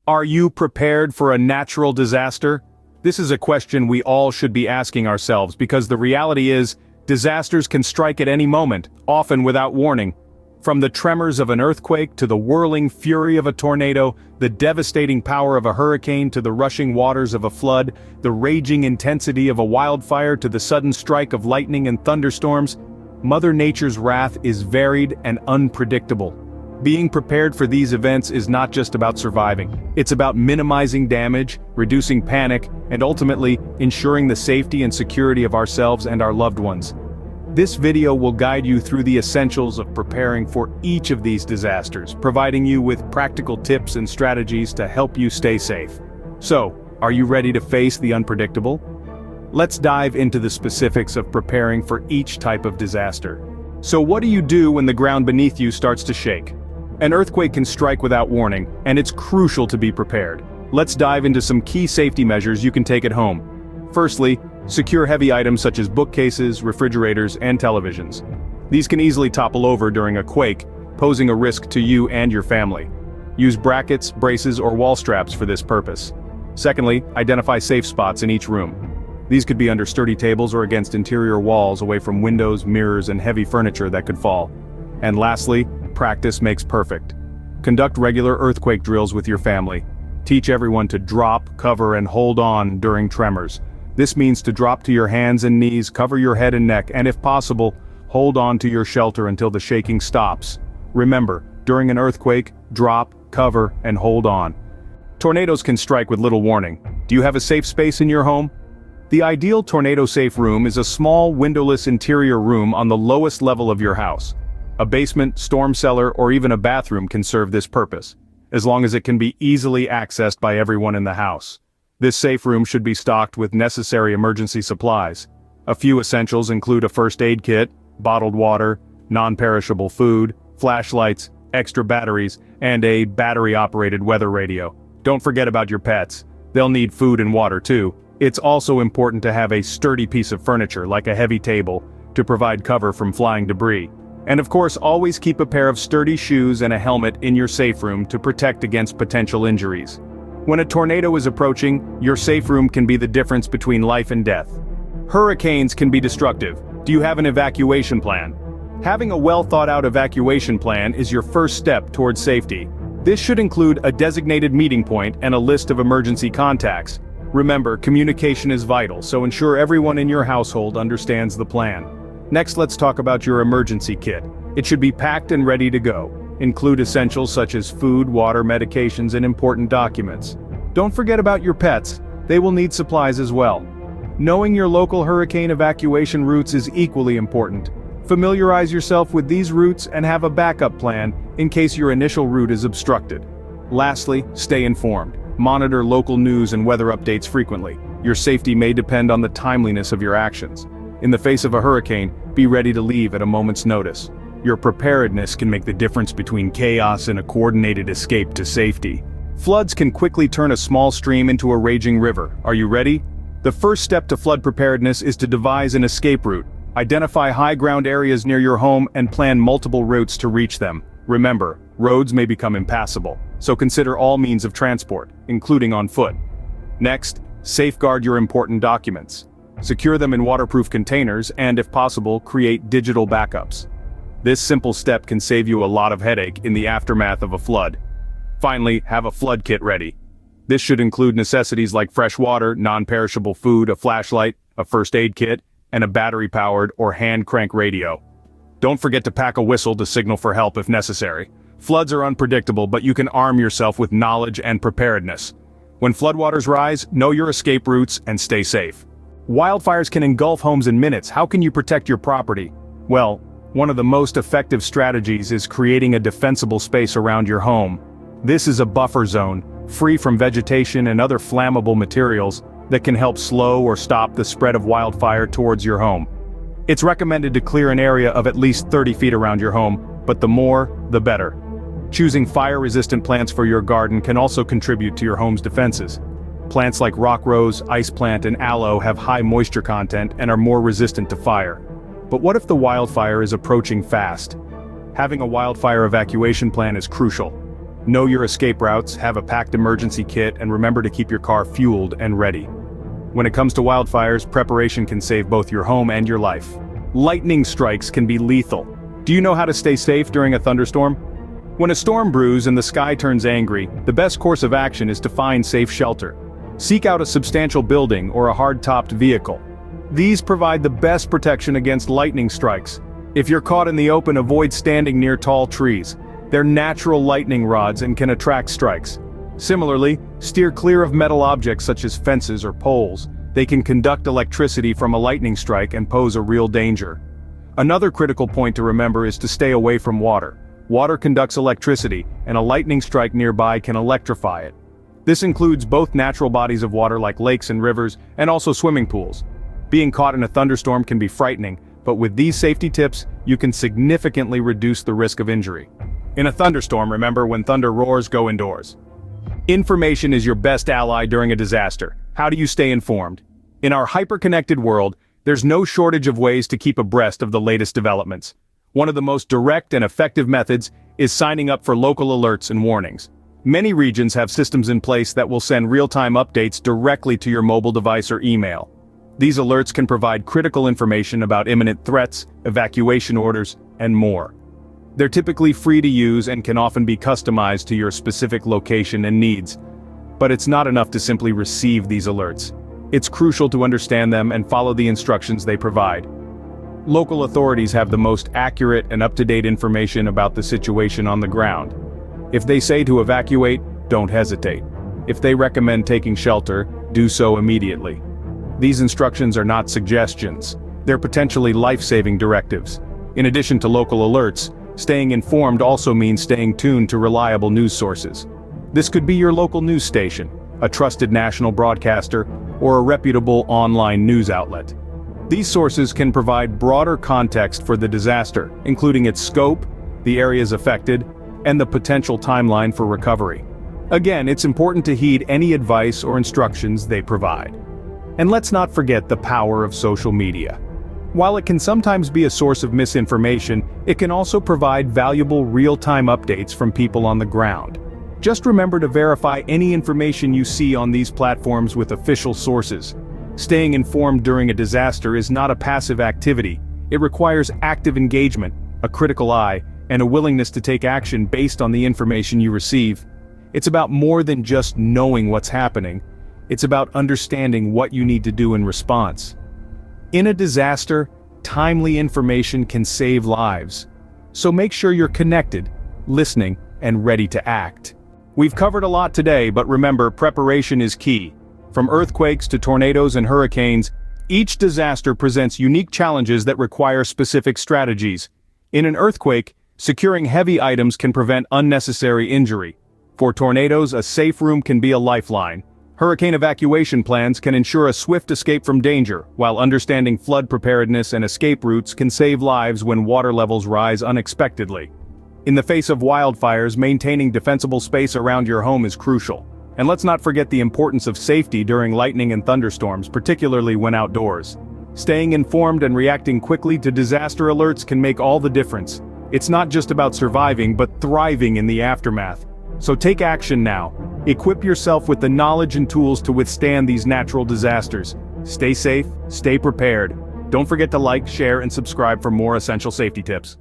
Are you prepared for a natural disaster? This is a question we all should be asking ourselves because the reality is, disasters can strike at any moment, often without warning. From the tremors of an earthquake to the whirling fury of a tornado, the devastating power of a hurricane to the rushing waters of a flood, the raging intensity of a wildfire to the sudden strike of lightning and thunderstorms, Mother Nature's wrath is varied and unpredictable. Being prepared for these events is not just about surviving. It's about minimizing damage, reducing panic, and ultimately, ensuring the safety and security of ourselves and our loved ones. This video will guide you through the essentials of preparing for each of these disasters, providing you with practical tips and strategies to help you stay safe. So, are you ready to face the unpredictable? Let's dive into the specifics of preparing for each type of disaster. So what do you do when the ground beneath you starts to shake? An earthquake can strike without warning, and it's crucial to be prepared. Let's dive into some key safety measures you can take at home. Firstly, secure heavy items such as bookcases, refrigerators, and televisions. These can easily topple over during a quake, posing a risk to you and your family. Use brackets, braces, or wall straps for this purpose. Secondly, identify safe spots in each room. These could be under sturdy tables or against interior walls away from windows, mirrors, and heavy furniture that could fall. And lastly, practice makes perfect. Conduct regular earthquake drills with your family. Teach everyone to drop, cover, and hold on during tremors. This means to drop to your hands and knees, cover your head and neck, and if possible, hold on to your shelter until the shaking stops. Remember, during an earthquake, drop, cover, and hold on. Tornadoes can strike with little warning. Do you have a safe space in your home? The ideal tornado-safe room is a small, windowless interior room on the lowest level of your house. A basement, storm cellar, or even a bathroom can serve this purpose, as long as it can be easily accessed by everyone in the house. This safe room should be stocked with necessary emergency supplies. A few essentials include a first aid kit, bottled water, non-perishable food, flashlights, extra batteries, and a battery-operated weather radio. Don't forget about your pets. They'll need food and water too. It's also important to have a sturdy piece of furniture, like a heavy table, to provide cover from flying debris. And of course, always keep a pair of sturdy shoes and a helmet in your safe room to protect against potential injuries. When a tornado is approaching, your safe room can be the difference between life and death. Hurricanes can be destructive. Do you have an evacuation plan? Having a well-thought-out evacuation plan is your first step towards safety. This should include a designated meeting point and a list of emergency contacts. Remember, communication is vital, so ensure everyone in your household understands the plan. Next, let's talk about your emergency kit. It should be packed and ready to go. Include essentials such as food, water, medications, and important documents. Don't forget about your pets. They will need supplies as well. Knowing your local hurricane evacuation routes is equally important. Familiarize yourself with these routes and have a backup plan in case your initial route is obstructed. Lastly, stay informed. Monitor local news and weather updates frequently. Your safety may depend on the timeliness of your actions. In the face of a hurricane, be ready to leave at a moment's notice. Your preparedness can make the difference between chaos and a coordinated escape to safety. Floods can quickly turn a small stream into a raging river. Are you ready? The first step to flood preparedness is to devise an escape route. Identify high ground areas near your home and plan multiple routes to reach them. Remember, roads may become impassable, so consider all means of transport, including on foot. Next, safeguard your important documents. Secure them in waterproof containers and, if possible, create digital backups. This simple step can save you a lot of headache in the aftermath of a flood. Finally, have a flood kit ready. This should include necessities like fresh water, non-perishable food, a flashlight, a first aid kit, and a battery-powered or hand crank radio. Don't forget to pack a whistle to signal for help if necessary. Floods are unpredictable, but you can arm yourself with knowledge and preparedness. When floodwaters rise, know your escape routes and stay safe. Wildfires can engulf homes in minutes. How can you protect your property? Well, one of the most effective strategies is creating a defensible space around your home. This is a buffer zone, free from vegetation and other flammable materials, that can help slow or stop the spread of wildfire towards your home. It's recommended to clear an area of at least 30 feet around your home, but the more, the better. Choosing fire-resistant plants for your garden can also contribute to your home's defenses. Plants like rock rose, ice plant, and aloe have high moisture content and are more resistant to fire. But what if the wildfire is approaching fast? Having a wildfire evacuation plan is crucial. Know your escape routes, have a packed emergency kit, and remember to keep your car fueled and ready. When it comes to wildfires, preparation can save both your home and your life. Lightning strikes can be lethal. Do you know how to stay safe during a thunderstorm? When a storm brews and the sky turns angry, the best course of action is to find safe shelter. Seek out a substantial building or a hard-topped vehicle. These provide the best protection against lightning strikes. If you're caught in the open, avoid standing near tall trees. They're natural lightning rods and can attract strikes. Similarly, steer clear of metal objects such as fences or poles. They can conduct electricity from a lightning strike and pose a real danger. Another critical point to remember is to stay away from water. Water conducts electricity, and a lightning strike nearby can electrify it. This includes both natural bodies of water like lakes and rivers, and also swimming pools. Being caught in a thunderstorm can be frightening, but with these safety tips, you can significantly reduce the risk of injury. In a thunderstorm, remember, when thunder roars, go indoors. Information is your best ally during a disaster. How do you stay informed? In our hyper-connected world, there's no shortage of ways to keep abreast of the latest developments. One of the most direct and effective methods is signing up for local alerts and warnings. Many regions have systems in place that will send real-time updates directly to your mobile device or email. These alerts can provide critical information about imminent threats, evacuation orders, and more. They're typically free to use and can often be customized to your specific location and needs. But it's not enough to simply receive these alerts. It's crucial to understand them and follow the instructions they provide. Local authorities have the most accurate and up-to-date information about the situation on the ground. If they say to evacuate, don't hesitate. If they recommend taking shelter, do so immediately. These instructions are not suggestions. They're potentially life-saving directives. In addition to local alerts, staying informed also means staying tuned to reliable news sources. This could be your local news station, a trusted national broadcaster, or a reputable online news outlet. These sources can provide broader context for the disaster, including its scope, the areas affected, and the potential timeline for recovery. Again, it's important to heed any advice or instructions they provide. And let's not forget the power of social media. While it can sometimes be a source of misinformation, it can also provide valuable real-time updates from people on the ground. Just remember to verify any information you see on these platforms with official sources. Staying informed during a disaster is not a passive activity. It requires active engagement, a critical eye, and a willingness to take action based on the information you receive. It's about more than just knowing what's happening. It's about understanding what you need to do in response. In a disaster, timely information can save lives. So make sure you're connected, listening, and ready to act. We've covered a lot today, but remember, preparation is key. From earthquakes to tornadoes and hurricanes, each disaster presents unique challenges that require specific strategies. In an earthquake, securing heavy items can prevent unnecessary injury. For tornadoes, a safe room can be a lifeline. Hurricane evacuation plans can ensure a swift escape from danger, while understanding flood preparedness and escape routes can save lives when water levels rise unexpectedly. In the face of wildfires, maintaining defensible space around your home is crucial. And let's not forget the importance of safety during lightning and thunderstorms, particularly when outdoors. Staying informed and reacting quickly to disaster alerts can make all the difference. It's not just about surviving, but thriving in the aftermath. So take action now. Equip yourself with the knowledge and tools to withstand these natural disasters. Stay safe, stay prepared. Don't forget to like, share, and subscribe for more essential safety tips.